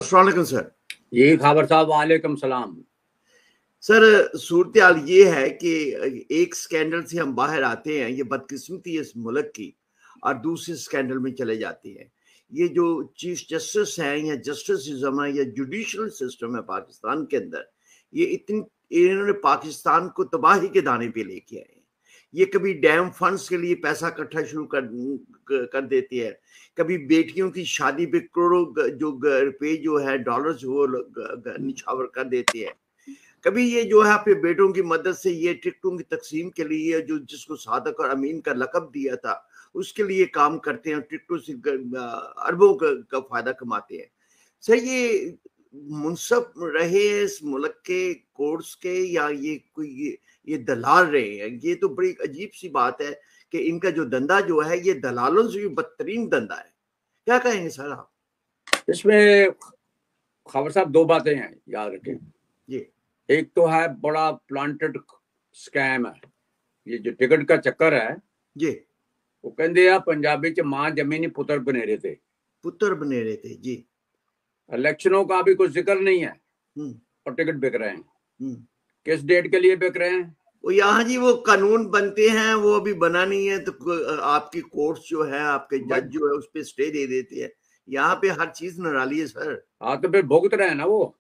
अस्सलाम वालेकुम सर। जी खाबर साहब, वालेकुम सलाम। सर सूरत हाल ये है कि एक स्कैंडल से हम बाहर आते हैं, ये बदकिस्मती है इस मुल्क की, और दूसरे स्कैंडल में चले जाते हैं। ये जो चीफ जस्टिस हैं या जस्टिसिज्म है या जुडिशल सिस्टम है पाकिस्तान के अंदर, ये इन्होंने पाकिस्तान को तबाही के दाने पे लेके आए हैं। ये कभी डैम फंड्स के लिए पैसा इकट्ठा शुरू कर देती है, कभी बेटियों की शादी पे करोड़ों जो रुपए जो है डॉलर्स वो निछावर कर देती है, कभी ये जो है अपने बेटों की मदद से ये टिकटों की तकसीम के लिए जो जिसको सादक और अमीन का लकब दिया था उसके लिए काम करते हैं, टिकटों से अरबों का फायदा कमाते हैं। सर ये मुनसब रहे इस मुल्क के कोर्ट्स के या ये कोई ये दलाल रहे हैं? ये तो बड़ी अजीब सी बात है कि इनका जो धंधा जो है ये दलालों से भी बदतरीन धंधा है। क्या कहेंगे सर आप इसमें? खबर साहब, दो बातें हैं, याद रखें जी। एक तो है बड़ा प्लांटेड स्कैम है, ये जो टिकट का चक्कर है जी। वो कहते हैं पंजाबी च मां जमीनी पुत्र बनेरे थे, जी। इलेक्शनों का भी कुछ जिक्र नहीं है और टिकट बिक रहे हैं। किस डेट के लिए बिक रहे हैं? वो यहाँ जी वो कानून बनते हैं, वो अभी बना नहीं है, तो आपकी कोर्ट जो है, आपके जज जो है उस पे स्टे दे देते हैं। यहाँ पे हर चीज निराली है सर। हाँ तो फिर भुगत रहे हैं ना, वो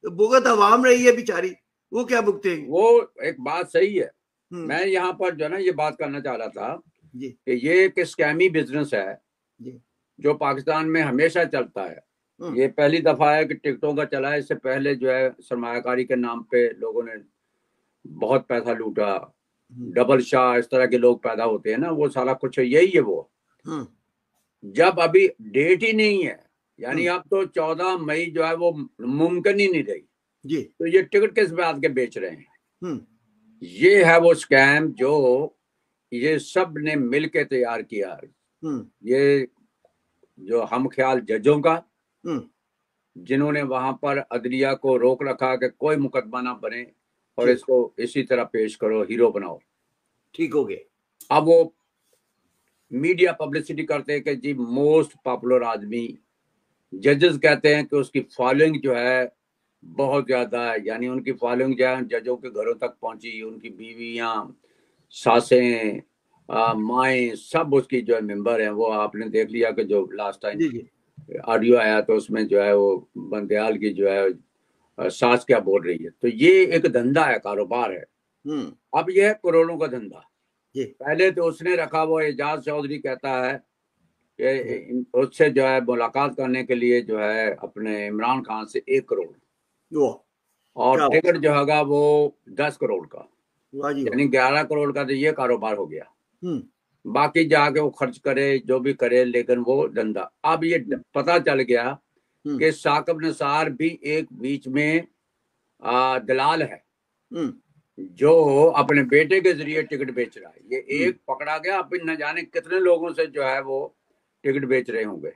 तो भुगत अवाम रही है बेचारी, वो क्या भुगतेंगे? वो एक बात सही है। मैं यहाँ पर जो है ना ये बात करना चाह रहा था जी। कि ये एक स्कैमी बिजनेस है जी। जो पाकिस्तान में हमेशा चलता है। ये पहली दफा है कि टिकटों का चला है। इससे पहले जो है सरमायाकारी के नाम पे लोगों ने बहुत पैसा लूटा, डबल शाह इस तरह के लोग पैदा होते हैं ना, वो सारा कुछ यही है। वो जब अभी डेट ही नहीं है, यानी अब तो 14 मई जो है वो मुमकिन ही नहीं रही जी। तो ये टिकट किस बात के बेच रहे हैं? ये है वो स्कैम जो ये सब ने मिलके तैयार किया। ये जो हम ख्याल जजों का, जिन्होंने वहां पर अदलिया को रोक रखा कि कोई मुकदमा ना बने और इसको इसी तरह पेश करो, हीरो बनाओ, ठीक हो गया। अब वो मीडिया पब्लिसिटी करते हैं कि जी मोस्ट पॉपुलर आदमी, जजेस कहते हैं कि उसकी फॉलोइंग जो है बहुत ज्यादा है, यानी उनकी फॉलोइंग जो है जजों के घरों तक पहुंची, उनकी बीवियां, सासें, माएँ सब उसकी जो है मेंबर हैं। वो आपने देख लिया कि जो लास्ट टाइम ऑडियो आया तो उसमें जो है वो बंदयाल की जो है सास क्या बोल रही है। तो ये एक धंधा है, कारोबार है। अब ये है करोड़ों का धंधा। पहले तो उसने रखा, वो एजाज चौधरी कहता है कि उससे जो है मुलाकात करने के लिए जो है अपने इमरान खान से 1 करोड़ और टिकट जो होगा वो 10 करोड़ का, यानी 11 करोड़ का तो ये कारोबार हो गया। बाकी जाके वो खर्च करे जो भी करे, लेकिन वो धंधा। अब ये पता चल गया कि साकिब निसार भी एक बीच में दलाल है जो अपने बेटे के जरिए टिकट बेच रहा है। ये एक पकड़ा गया, अब न जाने कितने लोगों से जो है वो टिकट बेच रहे होंगे।